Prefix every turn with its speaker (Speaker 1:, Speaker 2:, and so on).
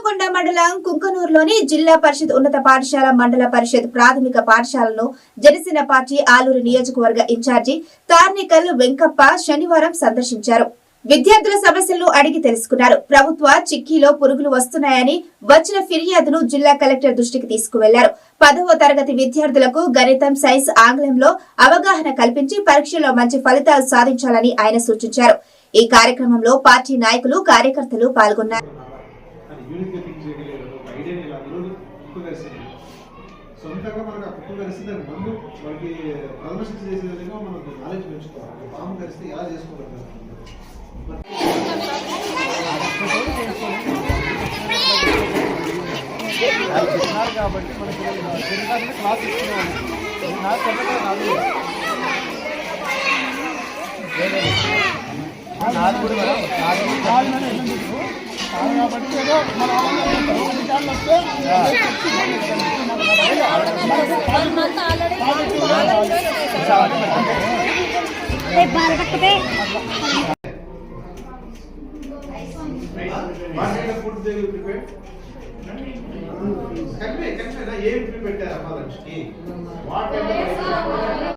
Speaker 1: హనుమకొండ మండలం కుంకనూరులోని జిల్లా పరిషత్ ఉన్నత పాఠశాల మండల పరిషత్ ప్రాథమిక పాఠశాలను జనసేన పార్టీ ఆలూరు నియోజకవర్గ ఇన్ఛార్జి తార్నికల్ వెంకప్ప శనివారం సందర్శించారు. విద్యార్థుల సమస్యలను అడిగి తెలుసుకున్నారు. ప్రభుత్వ చిక్కీలో పురుగులు వస్తున్నాయని వచ్చిన ఫిర్యాదును జిల్లా కలెక్టర్ దృష్టికి తీసుకువెళ్లారు. 10వ తరగతి విద్యార్థులకు గణితం, సైన్స్, ఆంగ్లంలో అవగాహన కల్పించి పరీక్షల్లో మంచి ఫలితాలు సాధించాలని ఆయన సూచించారు. ఈ కార్యక్రమంలో పార్టీ నాయకులు, కార్యకర్తలు పాల్గొన్నారు.
Speaker 2: సొంతంగా మనకు ఆ కుక్క కలిసి దాని ముందు వాళ్ళకి ప్రదర్శన చేసే విధంగా మనం నాలెడ్జ్ పెంచుకోవాలి. పాము కలిస్తే ఎలా చేసుకోగలుగుతారు కాబట్టి మనకి క్లాస్ ఇస్తున్నాను. కాబట్టి ఏదో మన ఫుడ్ ప్రిపేర్ కనిపే ఏం ప్రిపేర్ పెట్టారు అమ్మ లంచ్కి వాట్